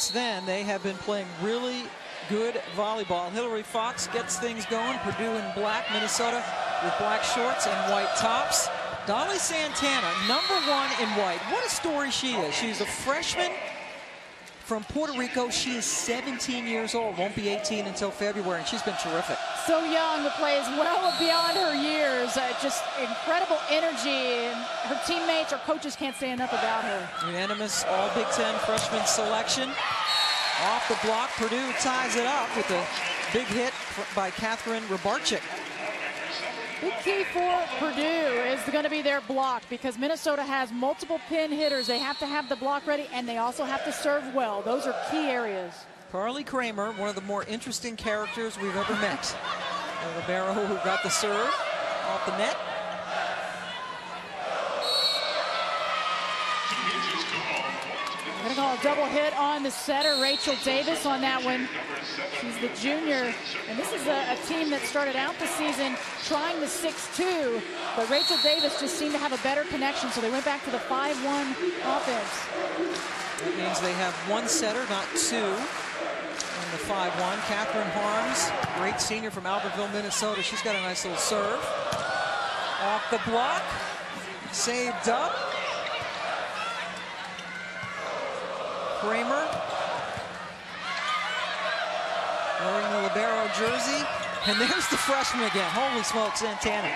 Then they have been playing really good volleyball. Hillary Fox gets things going. Purdue in black, Minnesota with black shorts and white tops. Daly Santana, #1 in white. What a story she is. She's a freshman from Puerto Rico. She is 17 years old, won't be 18 until February, and she's been terrific. So young to play as well beyond her years. Just incredible energy, and her teammates or coaches can't say enough about her. Unanimous All Big Ten freshman selection. Off the block, Purdue ties it up with a big hit by Catherine Rybarczyk. Big key for Purdue is going to be their block, because Minnesota has multiple pin hitters. They have to have the block ready, and they also have to serve well. Those are key areas. Carly Kramer, one of the more interesting characters we've ever met. A libero who got the serve off the net. We're going to call a double hit on the setter, Rachel Davis, on that one. She's the junior, and this is a team that started out the season trying the 6-2, but Rachel Davis just seemed to have a better connection, so they went back to the 5-1 offense. That means they have one setter, not two, in the 5-1. Catherine Harms, great senior from Albertville, Minnesota. She's got a nice little serve. Off the block, saved up. Kramer wearing the libero jersey, and there's the freshman again. Holy smokes, Santana.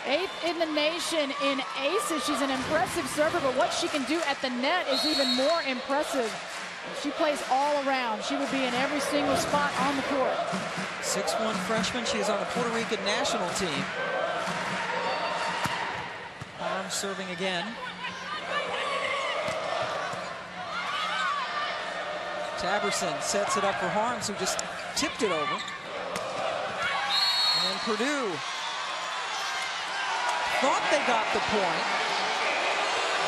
8th in the nation in aces. She's an impressive server, but what she can do at the net is even more impressive. She plays all around. She will be in every single spot on the court. 6'1" freshman. She is on the Puerto Rican national team. Arms serving again. Taberson sets it up for Harms, who just tipped it over. And then Purdue thought they got the point,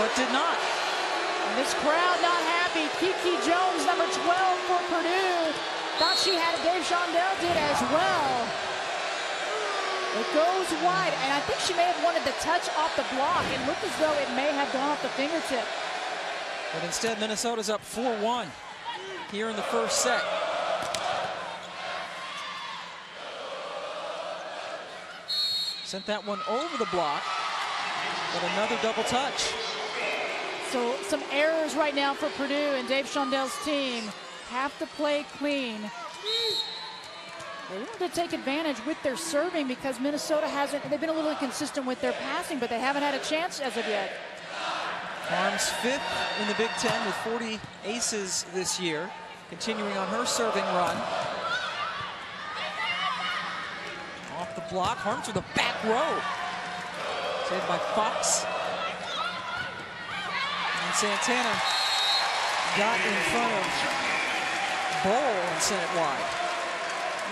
but did not. And this crowd not happy. Kiki Jones, #12 for Purdue. Thought she had it. Dave Shondell did as well. It goes wide, and I think she may have wanted to touch off the block. It looked as though it may have gone off the fingertip. But instead, Minnesota's up 4-1 here in the first set. Sent that one over the block, but another double touch. So some errors right now for Purdue, and Dave Shondell's team have to play clean. They want to take advantage with their serving, because Minnesota hasn't, they've been a little inconsistent with their passing, but they haven't had a chance as of yet. Harms 5th in the Big Ten with 40 aces this year, continuing on her serving run. Off the block, Harms with a back row. Saved by Fox. And Santana got in front of Bowl and sent it wide.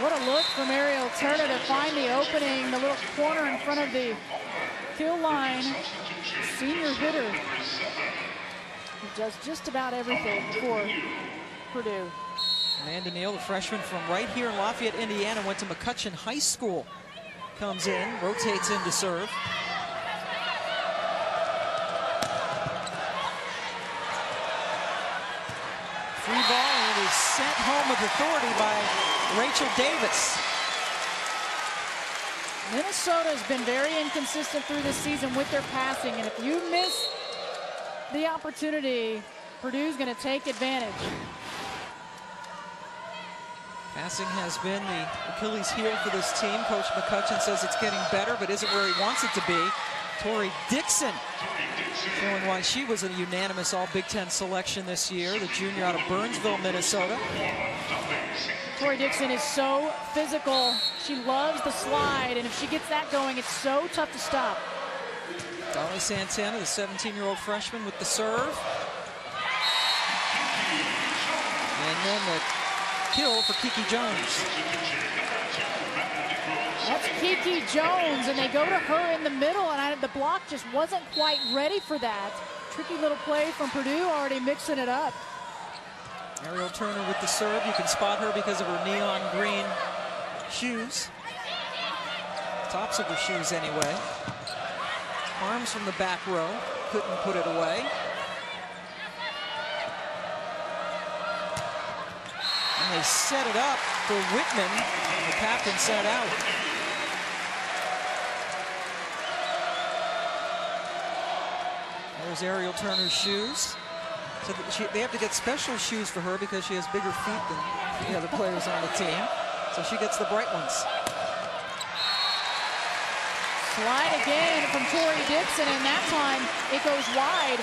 What a look from Ariel Turner to find the opening, the little corner in front of the kill line. Senior hitter who does just about everything for Purdue. Amanda Neal, the freshman from right here in Lafayette, Indiana, went to McCutcheon High School. Comes in, rotates in to serve. Free ball, and it is sent home with authority by Rachel Davis. Minnesota has been very inconsistent through this season with their passing, and if you miss the opportunity, Purdue's going to take advantage. Passing has been the Achilles heel for this team. Coach McCutcheon says it's getting better, but isn't where he wants it to be. Tori Dixon showing why she was a unanimous All Big Ten selection this year, the junior out of Burnsville, Minnesota. Tori Dixon is so physical. She loves the slide, and if she gets that going, it's so tough to stop. Daly Santana, the 17-year-old freshman, with the serve. And then the kill for Kiki Jones. That's Kiki Jones, and they go to her in the middle, and the block just wasn't quite ready for that. Tricky little play from Purdue, already mixing it up. Ariel Turner with the serve. You can spot her because of her neon green shoes. Tops of her shoes anyway. Arms from the back row. Couldn't put it away. set it up for Whitman. The captain sent out. There's Ariel Turner's shoes. So they have to get special shoes for her because she has bigger feet than the other players on the team. So she gets the bright ones. Slide again from Tori Dixon, and that time it goes wide.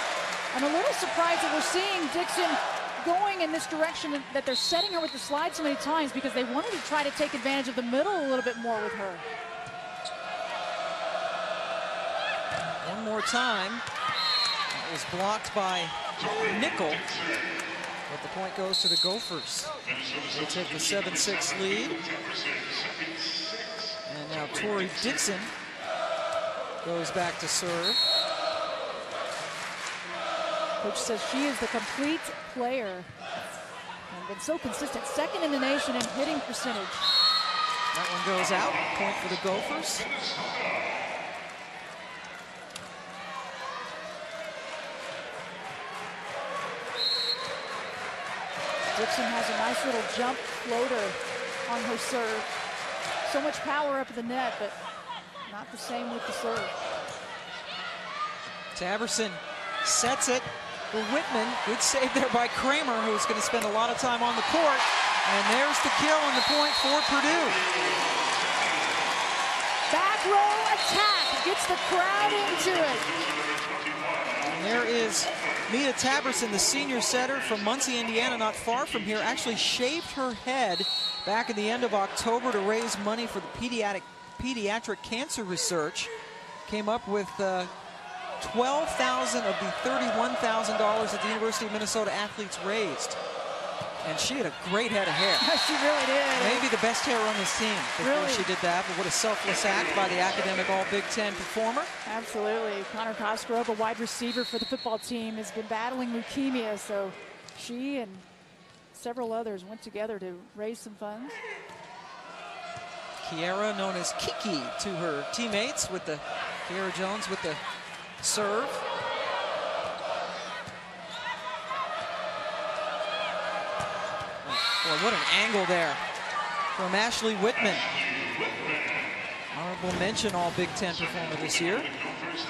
I'm a little surprised that we're seeing Dixon going in this direction, that they're setting her with the slide so many times, because they wanted to try to take advantage of the middle a little bit more with her. One more time. It was blocked by Nickel, but the point goes to the Gophers. They take the 7-6 lead. And now Tori Dixon goes back to serve. Coach says she is the complete player and been so consistent. Second in the nation in hitting percentage. That one goes out. Point for the Gophers. Dixon has a nice little jump floater on her serve. So much power up at the net, but not the same with the serve. Taverson sets it for Whitman. Good save there by Kramer, who's going to spend a lot of time on the court. And there's the kill and the point for Purdue. Back row attack gets the crowd into it. And there is Mia Taverson, the senior setter from Muncie, Indiana, not far from here. Actually shaved her head back at the end of October to raise money for the pediatric cancer research. Came up with $12,000 of the $31,000 that the University of Minnesota athletes raised. And she had a great head of hair. She really did. Maybe the best hair on this team before really? she did that. But what a selfless act by the academic All-Big Ten performer. Absolutely. Connor Cosgrove, a wide receiver for the football team, has been battling leukemia. So she and several others went together to raise some funds. Kiera, known as Kiki to her teammates, with the Kiera Jones with the serve. Boy, what an angle there from Ashley Whitman. Honorable mention all Big Ten performer this year.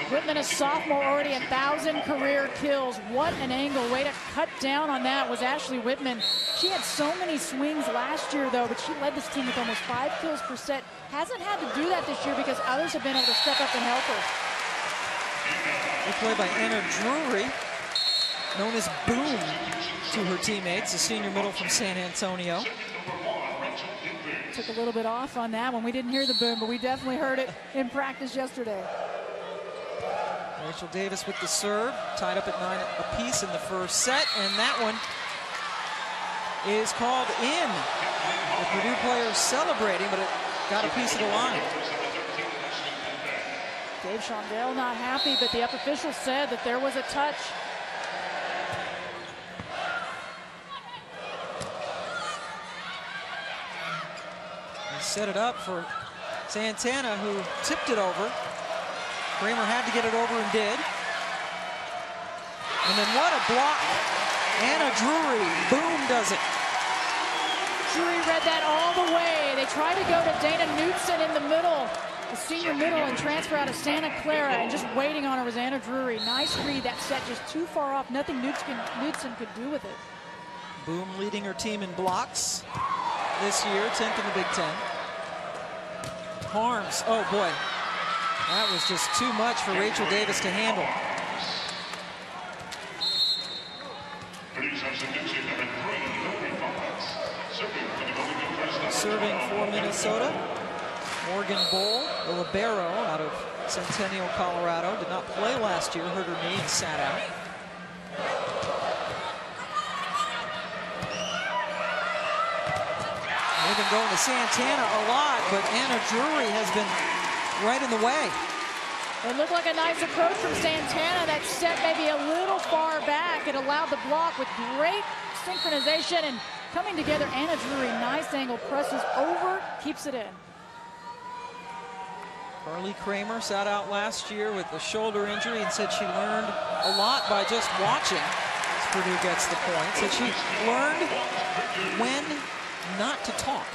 Whitman, a sophomore, already 1,000 career kills. What an angle. Way to cut down on that was Ashley Whitman. She had so many swings last year, though, but she led this team with almost 5 kills per set. Hasn't had to do that this year because others have been able to step up and help her. Good play by Anna Drury, known as Boom to her teammates, a senior middle from San Antonio. Took a little bit off on that one. We didn't hear the boom, but we definitely heard it in practice yesterday. Rachel Davis with the serve, tied up at 9 apiece in the first set, and that one is called in. The Purdue players celebrating, but it got a piece of the line. Dave Shondell not happy, but the up official said that there was a touch. They set it up for Santana, who tipped it over. Kramer had to get it over and did. And then what a block. Anna Drury, boom, does it. Drury read that all the way. They tried to go to Dana Knutson in the middle, the senior middle, and transfer out of Santa Clara, and just waiting on her was Anna Drury. Nice read. That set just too far off. Nothing Knutson could do with it. Boom leading her team in blocks this year, 10th in the Big Ten. Harms, oh boy. That was just too much for Rachel Davis to handle. Serving for Minnesota, Morgan Bowl, the libero out of Centennial, Colorado. Did not play last year, hurt her knee and sat out. They've been going to Santana a lot, but Anna Drury has been right in the way. It looked like a nice approach from Santana. That set maybe a little far back. It allowed the block with great synchronization and coming together. Anna Drury, nice angle, presses over, keeps it in. Carly Kramer sat out last year with a shoulder injury and said she learned a lot by just watching as Purdue gets the point. Said she learned when not to talk.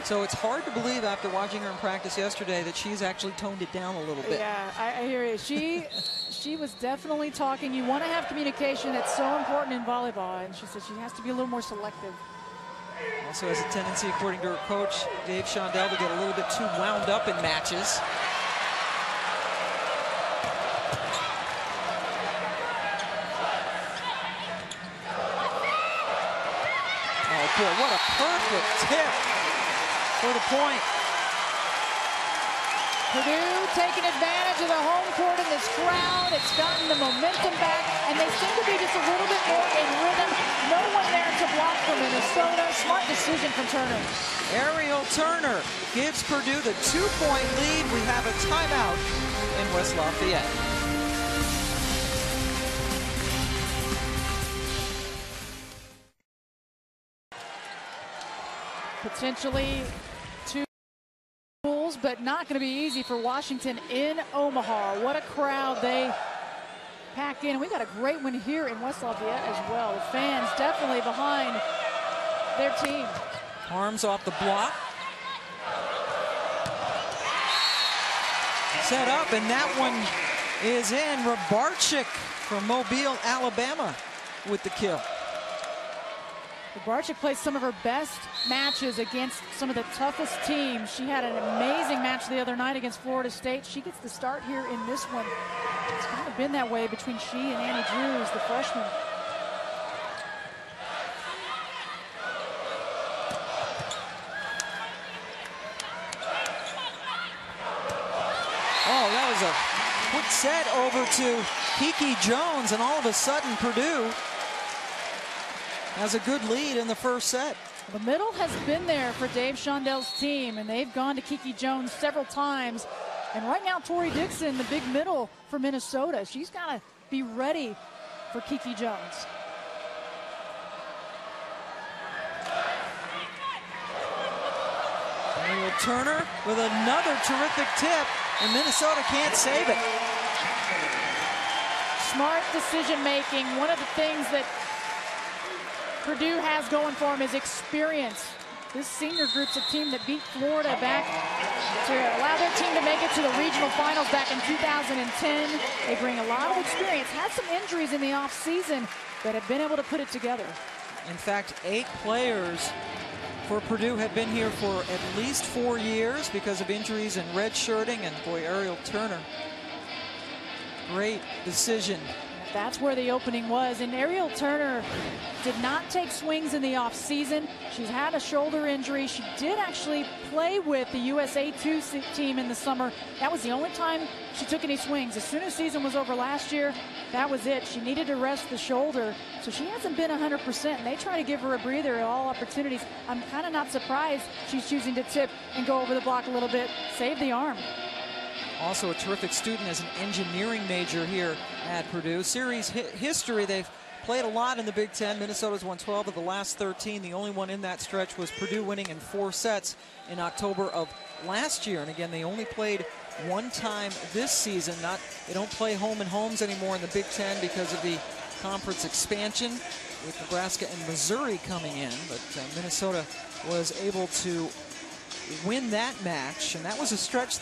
So it's hard to believe after watching her in practice yesterday that she's actually toned it down a little bit. Yeah, I hear you. She was definitely talking. You want to have communication. That's so important in volleyball. And she said she has to be a little more selective. Also has a tendency, according to her coach, Dave Shondell, to get a little bit too wound up in matches. Oh boy, what a perfect tip for the point. Purdue taking advantage of the home court in this crowd. It's gotten the momentum back, and they seem to be just a little bit more in rhythm. No one there to block for Minnesota. Smart decision from Turner. Ariel Turner gives Purdue the 2-point lead. We have a timeout in West Lafayette. Potentially two goals, but not going to be easy for Washington in Omaha. What a crowd they pack in. We got a great one here in West Lafayette as well. The fans definitely behind their team. Arms off the block. Set up, and that one is in. Rabarchik from Mobile, Alabama with the kill. Rabarchik plays some of her best matches against some of the toughest teams. She had an amazing match the other night against Florida State. She gets the start here in this one. It's kind of been that way between she and Annie Drews, the freshman. Oh, that was a quick set over to Kiki Jones, and all of a sudden Purdue has a good lead in the first set. The middle has been there for Dave Shondell's team, and they've gone to Kiki Jones several times. And right now, Tori Dixon, the big middle for Minnesota, she's got to be ready for Kiki Jones. Ariel Turner with another terrific tip, and Minnesota can't save it. Smart decision making. One of the things that Purdue has going for them is experience. This senior group's a team that beat Florida back to allow their team to make it to the regional finals back in 2010. They bring a lot of experience, had some injuries in the offseason, but have been able to put it together. In fact, 8 players for Purdue have been here for at least 4 years because of injuries and redshirting, and boy, Ariel Turner, great decision. That's where the opening was, and Ariel Turner did not take swings in the offseason. She's had a shoulder injury. She did actually play with the USA 2 team in the summer. That was the only time she took any swings. As soon as season was over last year, that was it. She needed to rest the shoulder, so she hasn't been 100%, and they try to give her a breather at all opportunities. I'm kind of not surprised she's choosing to tip and go over the block a little bit, save the arm. Also a terrific student as an engineering major here at Purdue. Series history, they've played a lot in the Big Ten. Minnesota's won 12 of the last 13. The only one in that stretch was Purdue winning in 4 sets in October of last year. And again, they only played one time this season. They don't play home and homes anymore in the Big Ten because of the conference expansion with Nebraska and Missouri coming in. But Minnesota was able to win that match, and that was a stretch